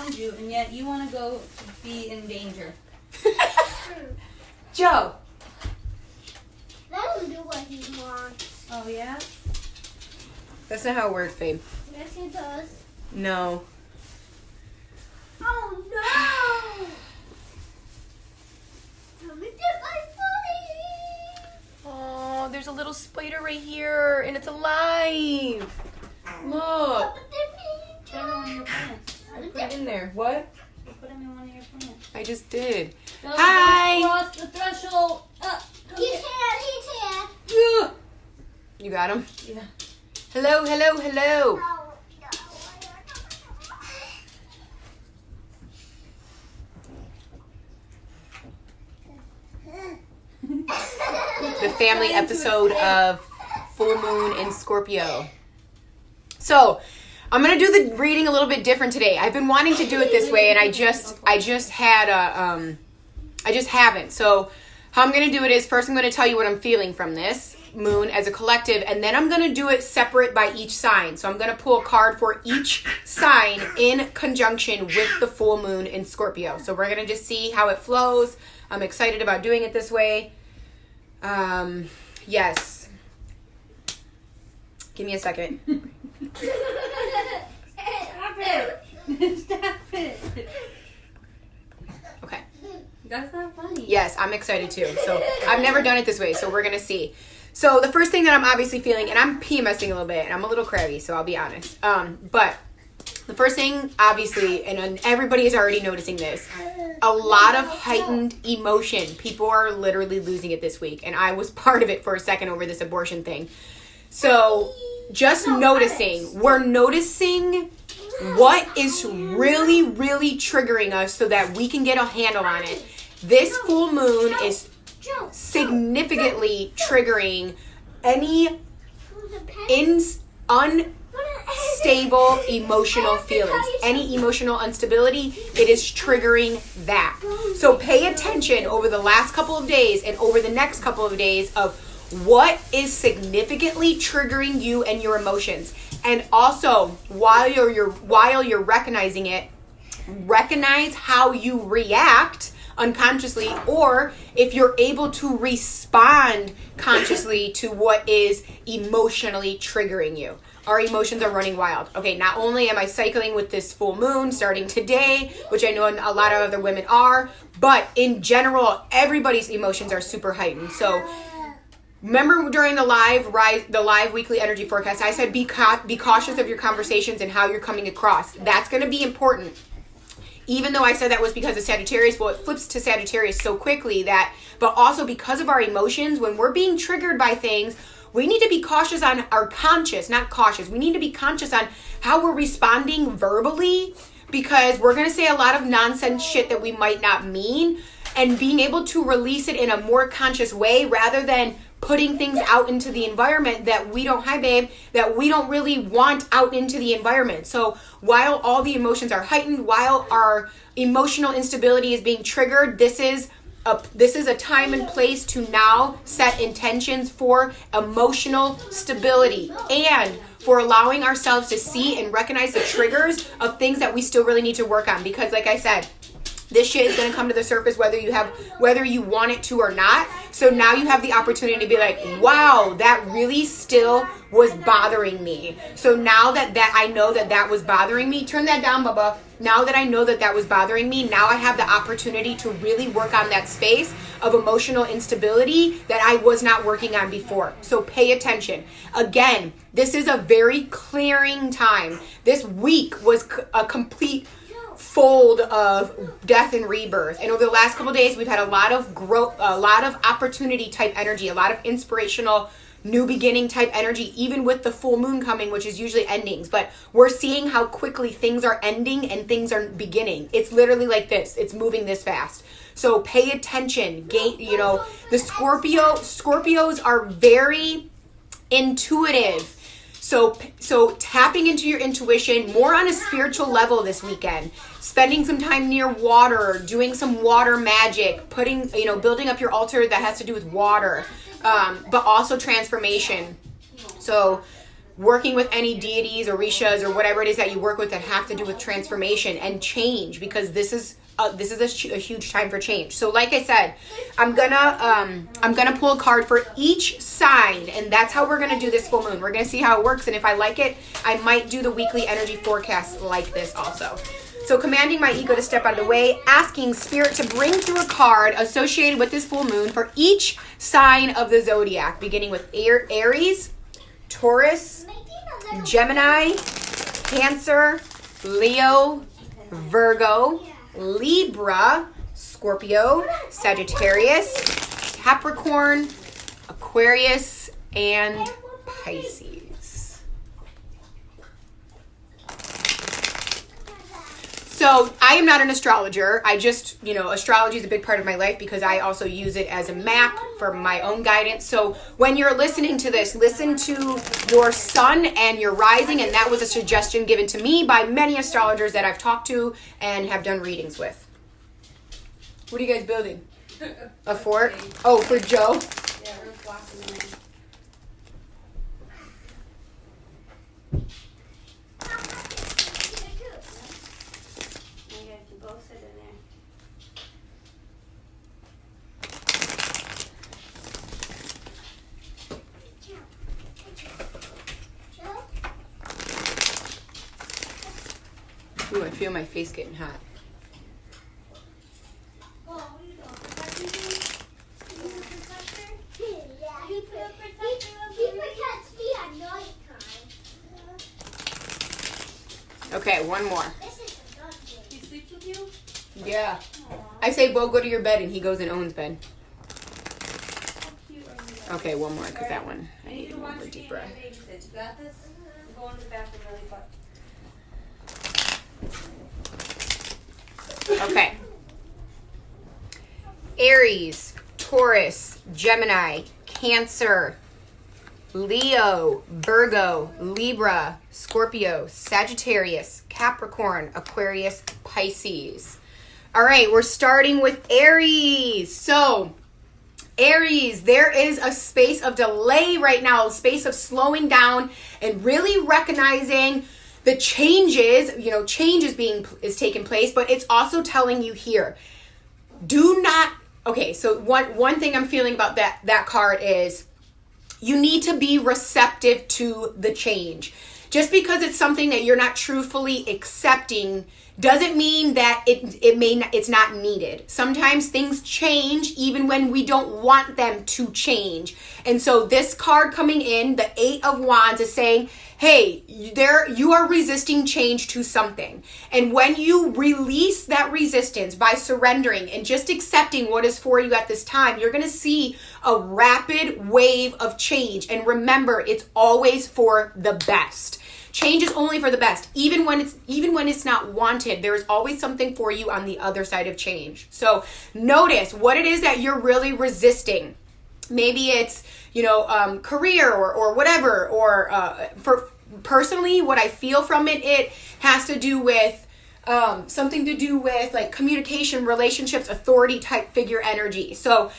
around you, and yet you want to go be in danger. Joe. Let him do what he wants. Oh, yeah? That's not how it works, babe. Yes, he does. No. Oh, no! Let me get my body. Oh, there's a little spider right here, and it's alive. Look. Put it on your plants. Put it in there. What? Put him in one of your plants. I just did. Don't Hi. cross the threshold. He can't. You got him? Yeah. Hello, hello, hello. The family episode of Full Moon in Scorpio. So, I'm going to do the reading a little bit different today. I've been wanting to do it this way, and I just haven't. So, how I'm going to do it is, first I'm going to tell you what I'm feeling from this moon as a collective, and then I'm going to do it separate by each sign. So, I'm going to pull a card for each sign in conjunction with the full moon in Scorpio. So, we're going to just see how it flows. I'm excited about doing it this way. Yes. Give me a second. Stop it. Stop it. Okay. That's not funny. Yes, I'm excited too. So I've never done it this way, so we're going to see. So the first thing that I'm obviously feeling, and I'm PMSing a little bit, and I'm a little crabby, so I'll be honest. But the first thing, obviously, and everybody is already noticing this, a lot of heightened emotion. People are literally losing it this week, and I was part of it for a second over this abortion thing. So just noticing, we're noticing what is really, really triggering us so that we can get a handle on it. This full moon is significantly triggering any unstable emotional feelings. Any emotional instability, it is triggering that. So pay attention over the last couple of days and over the next couple of days of what is significantly triggering you and your emotions. And also, while you're recognizing it, recognize how you react unconsciously, or if you're able to respond consciously to what is emotionally triggering you. Our emotions are running wild. Okay, not only am I cycling with this full moon starting today, which I know a lot of other women are, but in general, everybody's emotions are super heightened. So remember during the live weekly energy forecast, I said be cautious of your conversations and how you're coming across. That's going to be important. Even though I said that was because of Sagittarius, well, it flips to Sagittarius so quickly but also because of our emotions, when we're being triggered by things, we need to be cautious on we need to be conscious on how we're responding verbally, because we're going to say a lot of nonsense shit that we might not mean, and being able to release it in a more conscious way rather than putting things out into the environment that we don't, that we don't really want out into the environment. So while all the emotions are heightened, while our emotional instability is being triggered, this is a time and place to now set intentions for emotional stability and for allowing ourselves to see and recognize the triggers of things that we still really need to work on. Because like I said, this shit is going to come to the surface whether you want it to or not. So now you have the opportunity to be like, wow, that really still was bothering me. So now that I know that was bothering me, turn that down, Bubba. Now that I know that was bothering me, now I have the opportunity to really work on that space of emotional instability that I was not working on before. So pay attention. Again, this is a very clearing time. This week was a complete fold of death and rebirth, and over the last couple of days we've had a lot of growth, a lot of opportunity type energy, a lot of inspirational new beginning type energy, even with the full moon coming, which is usually endings. But we're seeing how quickly things are ending and things are beginning. It's literally like this. It's moving this fast. So pay attention. The Scorpios are very intuitive. So tapping into your intuition more on a spiritual level this weekend, spending some time near water, doing some water magic, building up your altar that has to do with water, but also transformation. So working with any deities or rishas or whatever it is that you work with that have to do with transformation and change, because this is a huge time for change. So like I said, I'm gonna pull a card for each sign, and that's how we're gonna do this full moon. We're gonna see how it works, and if I like it, I might do the weekly energy forecast like this also. So commanding my ego to step out of the way, asking Spirit to bring through a card associated with this full moon for each sign of the zodiac, beginning with Aries, Taurus, Gemini, Cancer, Leo, Virgo, Libra, Scorpio, Sagittarius, Capricorn, Aquarius, and Pisces. So I am not an astrologer. I just, astrology is a big part of my life because I also use it as a map for my own guidance. So when you're listening to this, listen to your sun and your rising. And that was a suggestion given to me by many astrologers that I've talked to and have done readings with. What are you guys building? A fort? Oh, for Joe? Yeah, we're walking in. You guys can both sit in there. Ooh, I feel my face getting hot. Okay, one more. He sleeps with you? Yeah. I say, Bo, go to your bed, and he goes in Owen's bed. How cute are you? Okay, one more, because that one, I You need need a to watch more your deep game breath. and babysit. You got this? I'm going to the bathroom really quick. Okay. Aries, Taurus, Gemini, Cancer, Leo, Virgo, Libra, Scorpio, Sagittarius, Capricorn, Aquarius, Pisces. All right, we're starting with Aries. So, Aries, there is a space of delay right now, a space of slowing down and really recognizing the changes. Change is taking place, but it's also telling you here, do not. Okay, so one thing I'm feeling about that card is you need to be receptive to the change. Just because it's something that you're not truthfully accepting doesn't mean that it's not needed. Sometimes things change even when we don't want them to change. And so this card coming in, the 8 of Wands, is saying, hey, you are resisting change to something. And when you release that resistance by surrendering and just accepting what is for you at this time, you're going to see a rapid wave of change. And remember, it's always for the best. Change is only for the best. Even when it's not wanted, there is always something for you on the other side of change. So notice what it is that you're really resisting. Maybe it's, career or whatever, or for personally, what I feel from it has to do with something to do with like communication, relationships, authority type figure energy. So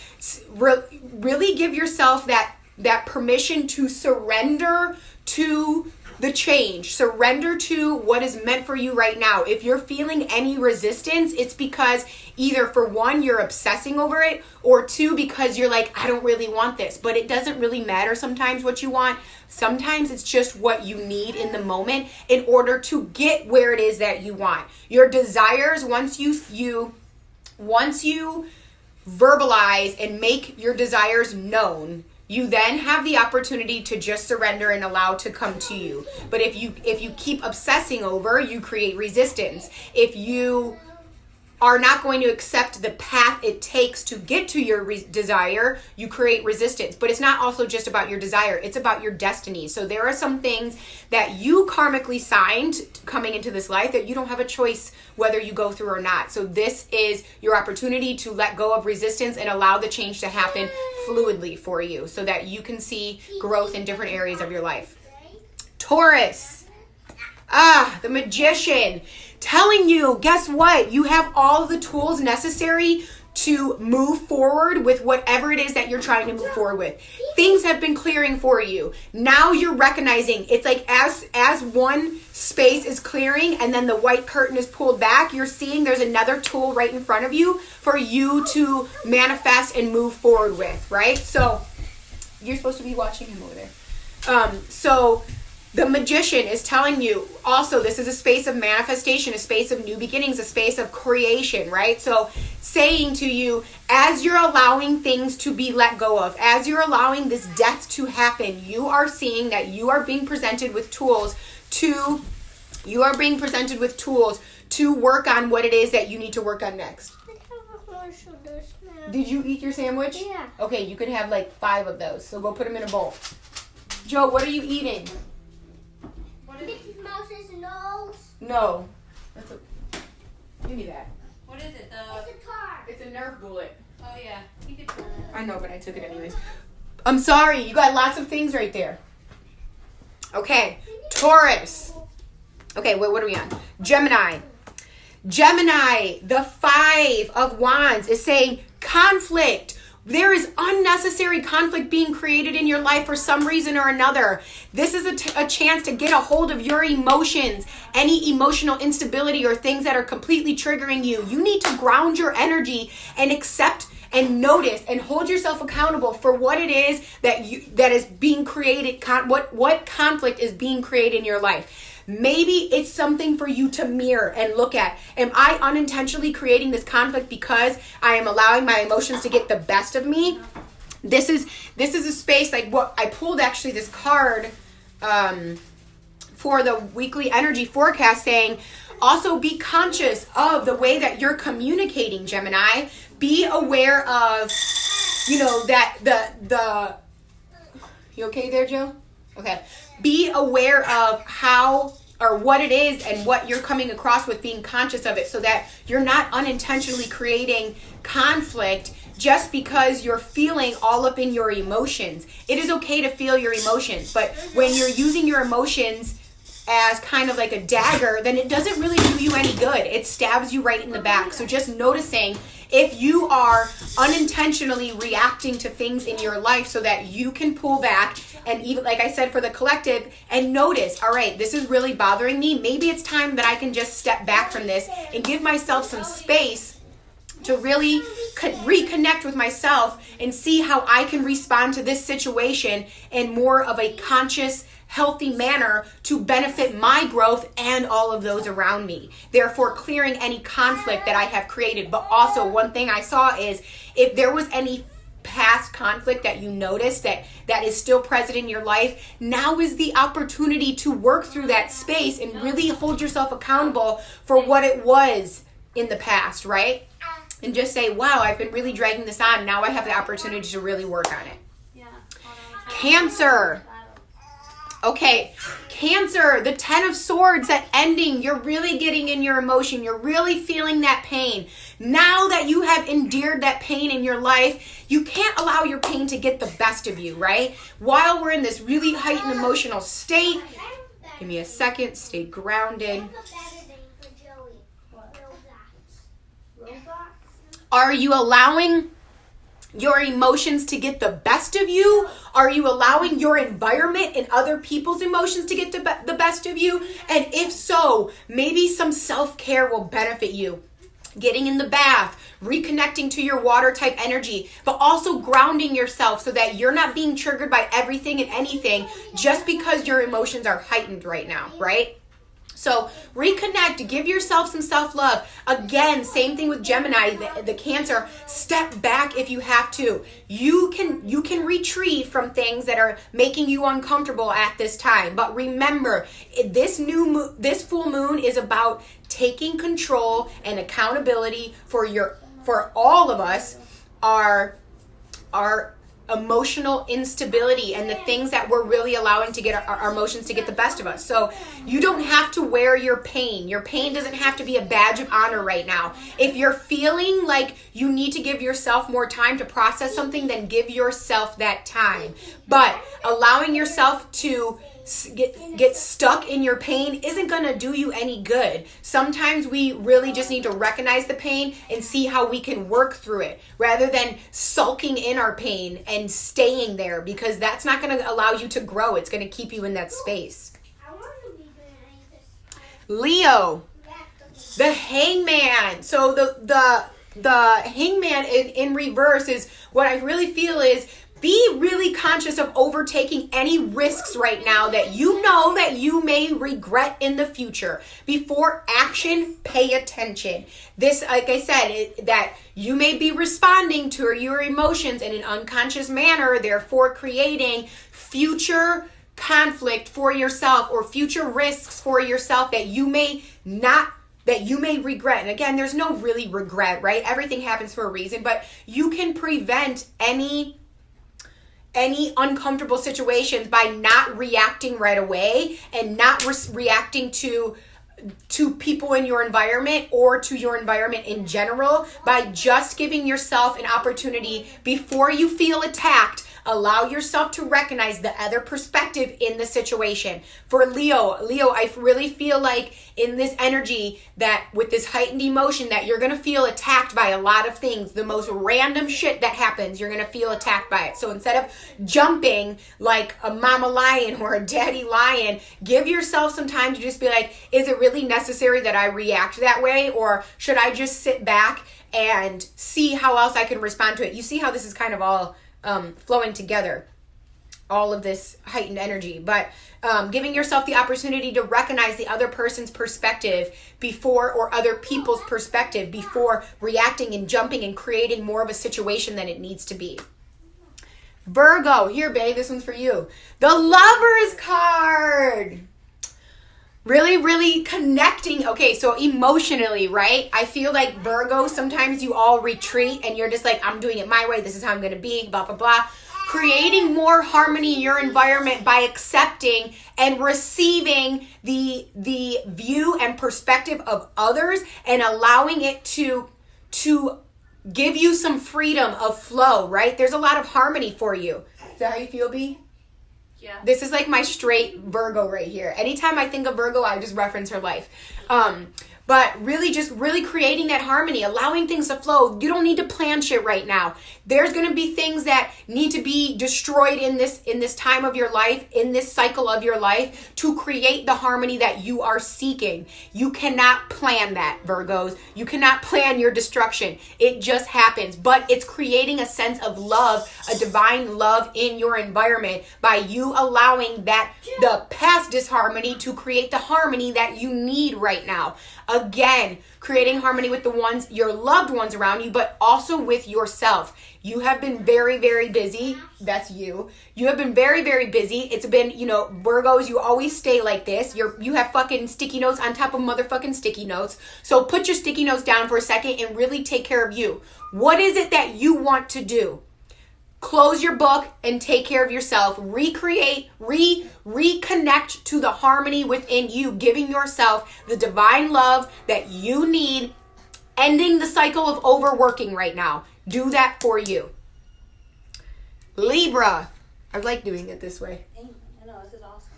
really give yourself that permission to surrender to the change. Surrender to what is meant for you right now. If you're feeling any resistance, it's because either for one, you're obsessing over it, or two, because you're like, I don't really want this. But it doesn't really matter sometimes what you want. Sometimes it's just what you need in the moment in order to get where it is that you want. Your desires, once you verbalize and make your desires known, you then have the opportunity to just surrender and allow to come to you. But if you keep obsessing over, you create resistance. If you are not going to accept the path it takes to get to your desire, you create resistance. But it's not also just about your desire, it's about your destiny. So there are some things that you karmically signed coming into this life that you don't have a choice whether you go through or not. So this is your opportunity to let go of resistance and allow the change to happen fluidly for you so that you can see growth in different areas of your life. Taurus. The Magician. Telling you, guess what? You have all the tools necessary to move forward with whatever it is that you're trying to move forward with. Things have been clearing for you. Now you're recognizing it's like as one space is clearing and then the white curtain is pulled back, you're seeing there's another tool right in front of you for you to manifest and move forward with, right? So you're supposed to be watching him over there. So the Magician is telling you also this is a space of manifestation, a space of new beginnings, a space of creation, right? So saying to you, as you're allowing things to be let go of, as you're allowing this death to happen, you are seeing that you are being presented with tools to work on what it is that you need to work on next. Did you eat your sandwich? Yeah. Okay, you could have like 5 of those. So go put them in a bowl. Joe, what are you eating? Mickey Mouse's nose. No. Give me that. What is it? It's a car. It's a Nerf bullet. Oh yeah. You could. I know, but I took it anyways. I'm sorry. You got lots of things right there. Okay. Taurus. Okay, wait, what are we on? Gemini. Gemini, the 5 of Wands is saying conflict. There is unnecessary conflict being created in your life for some reason or another. This is a chance to get a hold of your emotions, any emotional instability or things that are completely triggering you. You need to ground your energy and accept and notice and hold yourself accountable for what it is that is being created, what conflict is being created in your life. Maybe it's something for you to mirror and look at. Am I unintentionally creating this conflict because I am allowing my emotions to get the best of me? This is a space like what I pulled actually this card for the weekly energy forecast saying also be conscious of the way that you're communicating, Gemini. Be aware of, that the you okay there, Joe? Okay. Be aware of how or what it is and what you're coming across with, being conscious of it so that you're not unintentionally creating conflict just because you're feeling all up in your emotions. It is okay to feel your emotions, but when you're using your emotions as kind of like a dagger, then it doesn't really do you any good. It stabs you right in the back. So just noticing if you are unintentionally reacting to things in your life so that you can pull back and even, like I said, for the collective, and notice, all right, this is really bothering me. Maybe it's time that I can just step back from this and give myself some space to really reconnect with myself and see how I can respond to this situation in more of a conscious, healthy manner to benefit my growth and all of those around me. Therefore, clearing any conflict that I have created. But also, one thing I saw is if there was any past conflict that you noticed that is still present in your life, now is the opportunity to work through that space and really hold yourself accountable for what it was in the past, right? And just say, wow, I've been really dragging this on. Now I have the opportunity to really work on it. Yeah. Cancer. Okay, Cancer, the 10 of Swords, that ending, you're really getting in your emotion. You're really feeling that pain. Now that you have endured that pain in your life, you can't allow your pain to get the best of you, right? While we're in this really heightened emotional state, give me a second, stay grounded. Are you allowing your emotions to get the best of you? Are you allowing your environment and other people's emotions to get the best of you? And if so, maybe some self-care will benefit you. Getting in the bath, reconnecting to your water type energy, but also grounding yourself so that you're not being triggered by everything and anything just because your emotions are heightened right now, right? So reconnect, give yourself some self-love. Again, same thing with Gemini, the Cancer. Step back if you have to. You can retrieve from things that are making you uncomfortable at this time. But remember, this full moon is about taking control and accountability for all of us, our emotional instability and the things that we're really allowing to get our emotions to get the best of us. So you don't have to wear your pain. Your pain doesn't have to be a badge of honor right now. If you're feeling like you need to give yourself more time to process something, then give yourself that time. But allowing yourself to get stuck in your pain isn't going to do you any good. Sometimes we really just need to recognize the pain and see how we can work through it rather than sulking in our pain and staying there, because that's not going to allow you to grow. It's going to keep you in that space. Leo, the Hangman. So the Hangman in reverse is what I really feel is, be really conscious of overtaking any risks right now that you know that you may regret in the future. Before action, pay attention. This, like I said, that you may be responding to your emotions in an unconscious manner, therefore creating future conflict for yourself or future risks for yourself that you may regret. And again, there's no really regret, right? Everything happens for a reason, but you can prevent any uncomfortable situations by not reacting right away and not reacting to people in your environment or to your environment in general, by just giving yourself an opportunity before you feel attacked. Allow yourself to recognize the other perspective in the situation. For Leo, I really feel like in this energy that with this heightened emotion that you're going to feel attacked by a lot of things. The most random shit that happens, you're going to feel attacked by it. So instead of jumping like a mama lion or a daddy lion, give yourself some time to just be like, is it really necessary that I react that way? Or should I just sit back and see how else I can respond to it? You see how this is kind of all flowing together, all of this heightened energy, but giving yourself the opportunity to recognize the other person's perspective before, or other people's perspective before reacting and jumping and creating more of a situation than it needs to be. Virgo, here babe, this one's for you. The Lovers card. Really, really connecting. Okay, so emotionally, right? I feel like Virgo, sometimes you all retreat and you're just like, I'm doing it my way. This is how I'm going to be, blah, blah, blah. Creating more harmony in your environment by accepting and receiving the view and perspective of others and allowing it to give you some freedom of flow, right? There's a lot of harmony for you. Is that how you feel, B? Yeah. This is like my straight Virgo right here. Anytime I think of Virgo, I just reference her life. But really just really creating that harmony, allowing things to flow. You don't need to plan shit right now. There's going to be things that need to be destroyed in this time of your life, in this cycle of your life, to create the harmony that you are seeking. You cannot plan that, Virgos. You cannot plan your destruction. It just happens. But it's creating a sense of love, a divine love in your environment by you allowing the past disharmony to create the harmony that you need right now. Again, creating harmony with your loved ones around you, but also with yourself. You have been very, very busy. That's you. You have been very, very busy. It's been, Virgos, you always stay like this. You have fucking sticky notes on top of motherfucking sticky notes. So put your sticky notes down for a second and really take care of you. What is it that you want to do? Close your book and take care of yourself. Recreate, reconnect to the harmony within you, giving yourself the divine love that you need, ending the cycle of overworking right now. Do that for you. Libra. I like doing it this way. I know, this is awesome.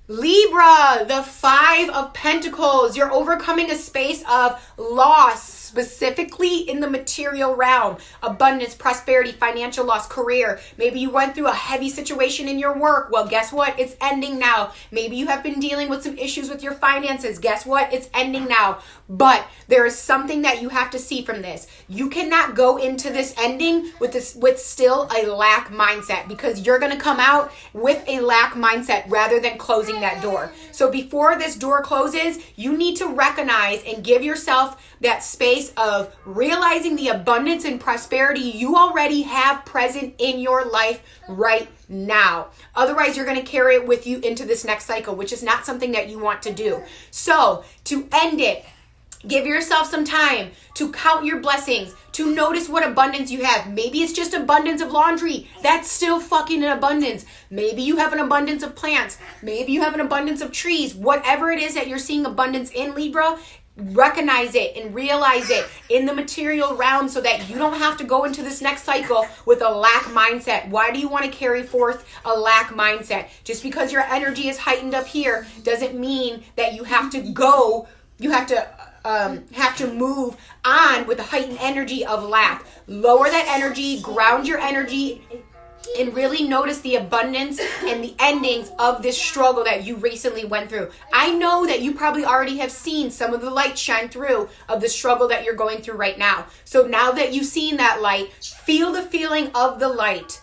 Libra, the 5 of Pentacles. You're overcoming a space of loss, specifically in the material realm. Abundance, prosperity, financial loss, career. Maybe you went through a heavy situation in your work. Well, guess what? It's ending now. Maybe you have been dealing with some issues with your finances. Guess what? It's ending now. But there is something that you have to see from this. You cannot go into this ending with still a lack mindset, because you're going to come out with a lack mindset rather than closing that door. So before this door closes, you need to recognize and give yourself that space of realizing the abundance and prosperity you already have present in your life right now. Otherwise, you're going to carry it with you into this next cycle, which is not something that you want to do. So to end it, give yourself some time to count your blessings, to notice what abundance you have. Maybe it's just abundance of laundry. That's still fucking an abundance. Maybe you have an abundance of plants. Maybe you have an abundance of trees. Whatever it is that you're seeing abundance in, Libra, recognize it and realize it in the material realm so that you don't have to go into this next cycle with a lack mindset. Why do you want to carry forth a lack mindset? Just because your energy is heightened up here doesn't mean that you have to move on with the heightened energy of lack. Lower that energy, ground your energy, and really notice the abundance and the endings of this struggle that you recently went through. I know that you probably already have seen some of the light shine through of the struggle that you're going through right now. So now that you've seen that light, feel the feeling of the light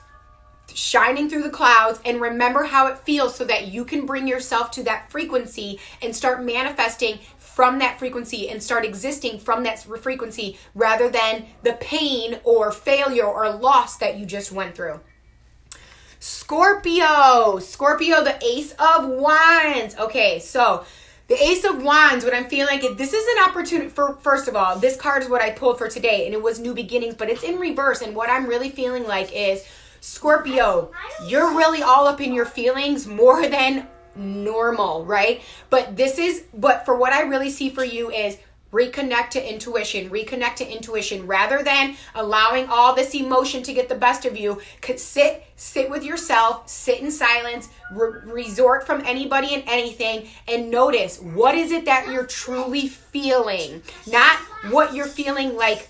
shining through the clouds and remember how it feels so that you can bring yourself to that frequency and start manifesting from that frequency and start existing from that frequency rather than the pain or failure or loss that you just went through. Scorpio, the Ace of Wands. Okay, so the Ace of Wands, what I'm feeling like, this is an opportunity for, first of all, this card is what I pulled for today, and it was new beginnings, but it's in reverse, and what I'm really feeling like is, Scorpio, you're really all up in your feelings more than normal, right? But for what I really see for you is, reconnect to intuition rather than allowing all this emotion to get the best of you. Sit with yourself, sit in silence, resort from anybody and anything, and notice what is it that you're truly feeling, not what you're feeling like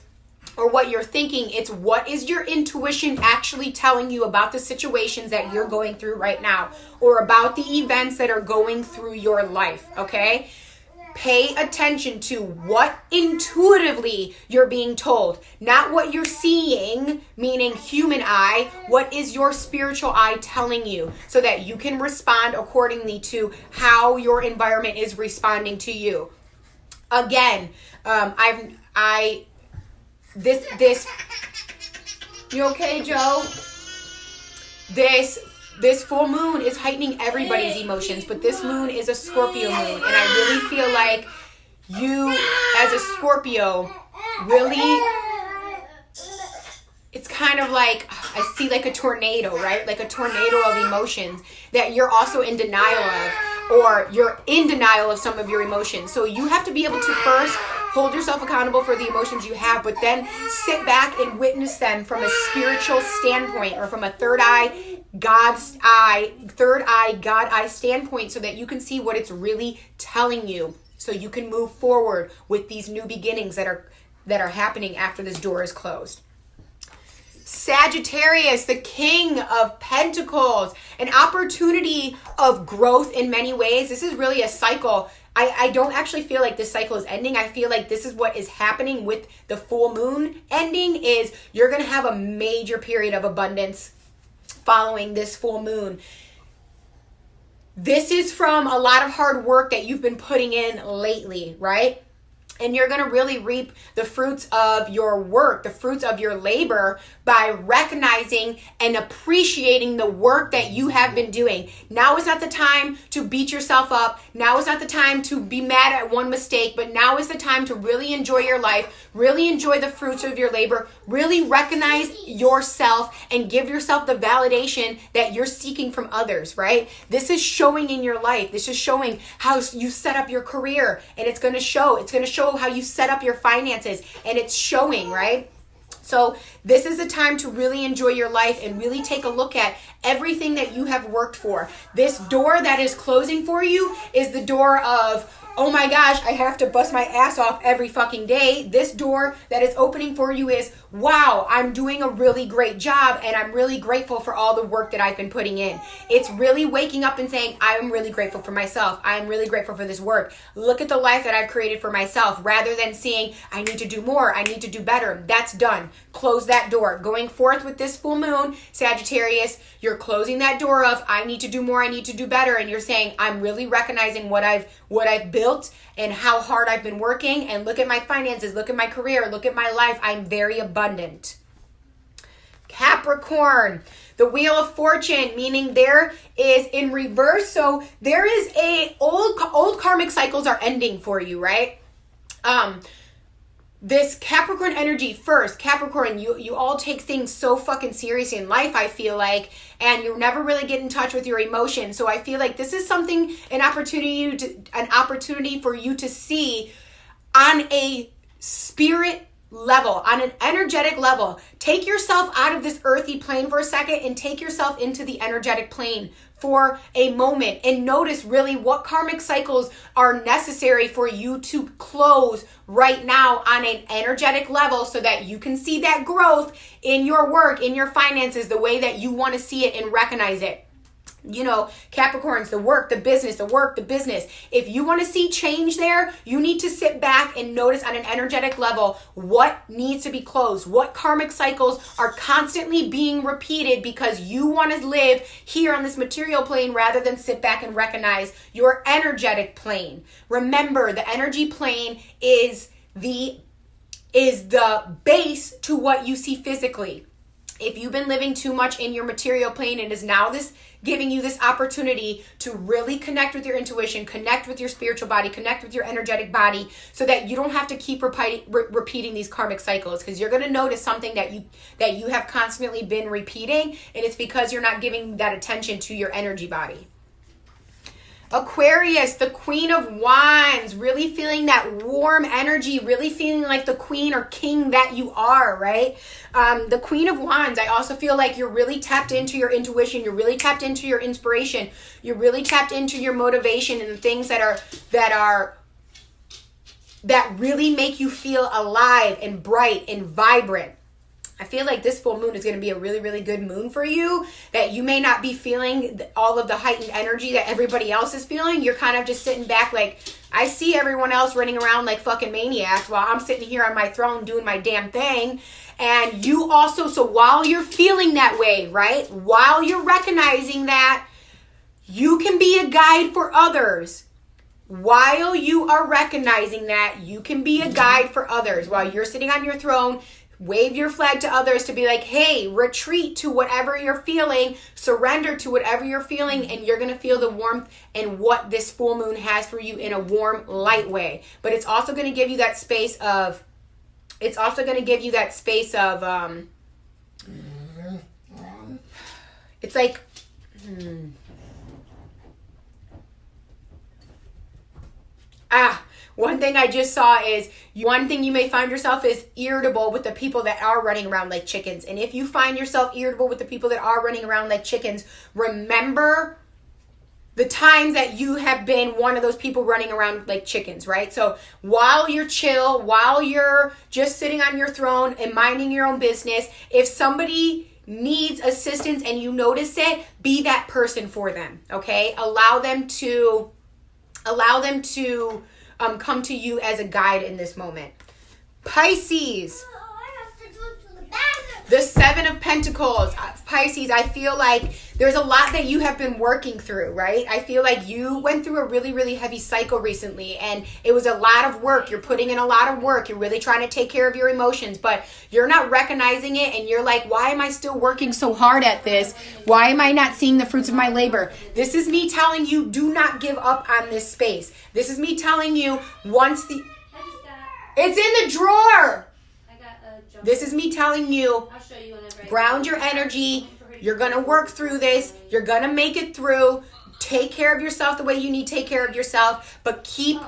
or what you're thinking. It's what is your intuition actually telling you about the situations that you're going through right now or about the events that are going through your life, okay? Pay attention to what intuitively you're being told, not what you're seeing, meaning human eye. What is your spiritual eye telling you so that you can respond accordingly to how your environment is responding to you? Again, this, you okay, Joe? This full moon is heightening everybody's emotions, but this moon is a Scorpio moon. And I really feel like you, as a Scorpio, really, it's kind of like, I see like a tornado, right? Like a tornado of emotions that you're also in denial of, or you're in denial of some of your emotions. So you have to be able to first hold yourself accountable for the emotions you have, but then sit back and witness them from a spiritual standpoint or from a third eye, God eye standpoint so that you can see what it's really telling you so you can move forward with these new beginnings that are happening after this door is closed. Sagittarius, the King of Pentacles, an opportunity of growth in many ways. This is really a cycle. I don't actually feel like this cycle is ending. I feel like this is what is happening with the full moon ending is you're going to have a major period of abundance following this full moon. This is from a lot of hard work that you've been putting in lately, right? And you're going to really reap the fruits of your work, the fruits of your labor by recognizing and appreciating the work that you have been doing. Now is not the time to beat yourself up. Now is not the time to be mad at one mistake, but now is the time to really enjoy your life, really enjoy the fruits of your labor, really recognize yourself and give yourself the validation that you're seeking from others, right? This is showing in your life. This is showing how you set up your career, and it's going to show. It's going to show how you set up your finances, and it's showing, right? So this is a time to really enjoy your life and really take a look at everything that you have worked for. This door that is closing for you is the door of, oh my gosh, I have to bust my ass off every fucking day. This door that is opening for you is, wow, I'm doing a really great job and I'm really grateful for all the work that I've been putting in. It's really waking up and saying, I'm really grateful for myself. I'm really grateful for this work. Look at the life that I've created for myself rather than seeing, I need to do more. I need to do better. That's done. Close that door. Going forth with this full moon, Sagittarius, you're closing that door of, I need to do more. I need to do better. And you're saying, I'm really recognizing what I've built and how hard I've been working, and look at my finances, look at my career, look at my life. I'm very abundant. Capricorn, the Wheel of Fortune, meaning there is in reverse. So there is old karmic cycles are ending for you, right? This Capricorn energy first, Capricorn, you all take things so fucking serious in life, I feel like, and you never really get in touch with your emotions. So I feel like this is something, an opportunity for you to see on a spirit level, on an energetic level. Take yourself out of this earthy plane for a second and take yourself into the energetic plane for a moment and notice really what karmic cycles are necessary for you to close right now on an energetic level so that you can see that growth in your work, in your finances, the way that you want to see it and recognize it. You know, Capricorns, the work, the business, the work, the business. If you want to see change there, you need to sit back and notice on an energetic level what needs to be closed, what karmic cycles are constantly being repeated because you want to live here on this material plane rather than sit back and recognize your energetic plane. Remember, the energy plane is the base to what you see physically. If you've been living too much in your material plane, it is now this giving you this opportunity to really connect with your intuition, connect with your spiritual body, connect with your energetic body so that you don't have to keep repeating these karmic cycles, because you're going to notice something that you have constantly been repeating, and it's because you're not giving that attention to your energy body. Aquarius, the Queen of Wands, really feeling that warm energy, really feeling like the queen or king that you are, right? The Queen of Wands, I also feel like you're really tapped into your intuition. You're really tapped into your inspiration. You're really tapped into your motivation and the things that really make you feel alive and bright and vibrant. I feel like this full moon is going to be a really, really good moon for you, that you may not be feeling all of the heightened energy that everybody else is feeling. You're kind of just sitting back like, I see everyone else running around like fucking maniacs while I'm sitting here on my throne doing my damn thing. And you also, so while you're feeling that way, right? While you're recognizing that, you can be a guide for others. While you are recognizing that, you can be a guide for others. While you're sitting on your throne, wave your flag to others to be like, hey, retreat to whatever you're feeling, surrender to whatever you're feeling, and you're going to feel the warmth and what this full moon has for you in a warm, light way. But it's also going to give you that space of, it's like, one thing I just saw is, one thing you may find yourself is irritable with the people that are running around like chickens. And if you find yourself irritable with the people that are running around like chickens, remember the times that you have been one of those people running around like chickens, right? So while you're chill, while you're just sitting on your throne and minding your own business, if somebody needs assistance and you notice it, be that person for them, okay? Allow them to come to you as a guide in this moment. Pisces. I have to go to the bathroom. The Seven of Pentacles. Pisces, I feel like there's a lot that you have been working through, right? I feel like you went through a really, really heavy cycle recently, and it was a lot of work. You're putting in a lot of work. You're really trying to take care of your emotions, but you're not recognizing it, and you're like, why am I still working so hard at this? Why am I not seeing the fruits of my labor? This is me telling you, do not give up on this space. This is me telling you, it's in the drawer. This is me telling you, I'll show you whenever ground your energy. You're going to work through this. You're going to make it through. Take care of yourself the way you need to take care of yourself, but keep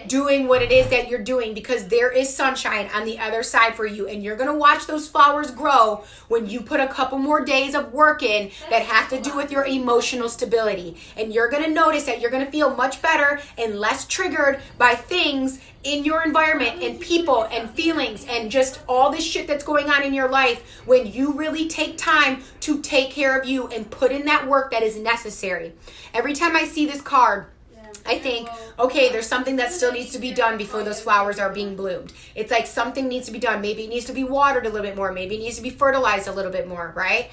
doing what it is that you're doing, because there is sunshine on the other side for you, and you're going to watch those flowers grow when you put a couple more days of work in that have to do with your emotional stability. And you're going to notice that you're going to feel much better and less triggered by things in your environment and people and feelings and just all this shit that's going on in your life when you really take time to take care of you and put in that work that is necessary. Every time I see this card, I think, okay, there's something that still needs to be done before those flowers are being bloomed. It's like something needs to be done. Maybe it needs to be watered a little bit more. Maybe it needs to be fertilized a little bit more, right?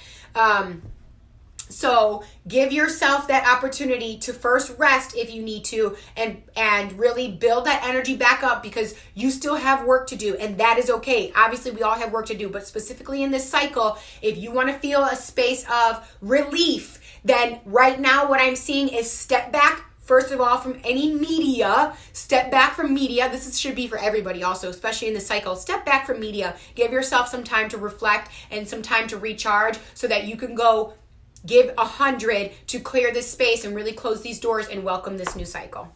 So give yourself that opportunity to first rest if you need to, and really build that energy back up, because you still have work to do, and that is okay. Obviously, we all have work to do, but specifically in this cycle, if you want to feel a space of relief, then right now what I'm seeing is step back. First of all, from any media, step back from media. This should be for everybody also, especially in the cycle. Step back from media. Give yourself some time to reflect and some time to recharge so that you can go give 100 to clear this space and really close these doors and welcome this new cycle.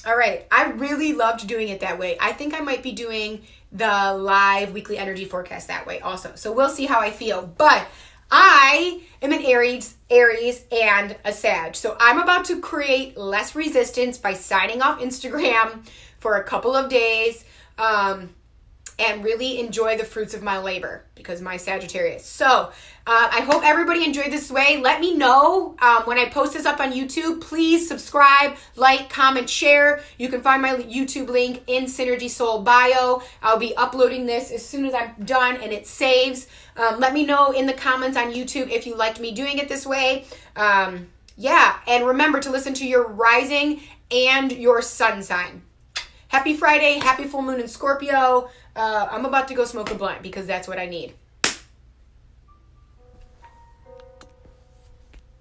All right. I really loved doing it that way. I think I might be doing the live weekly energy forecast that way also. So we'll see how I feel. But I am an Aries and a Sag. So I'm about to create less resistance by signing off Instagram for a couple of days. And really enjoy the fruits of my labor because my Sagittarius. So I hope everybody enjoyed this way. Let me know when I post this up on YouTube. Please subscribe, like, comment, share. You can find my YouTube link in Synergy Soul bio. I'll be uploading this as soon as I'm done and it saves. Let me know in the comments on YouTube if you liked me doing it this way. Yeah, and remember to listen to your rising and your sun sign. Happy Friday, happy full moon in Scorpio. I'm about to go smoke a blunt because that's what I need.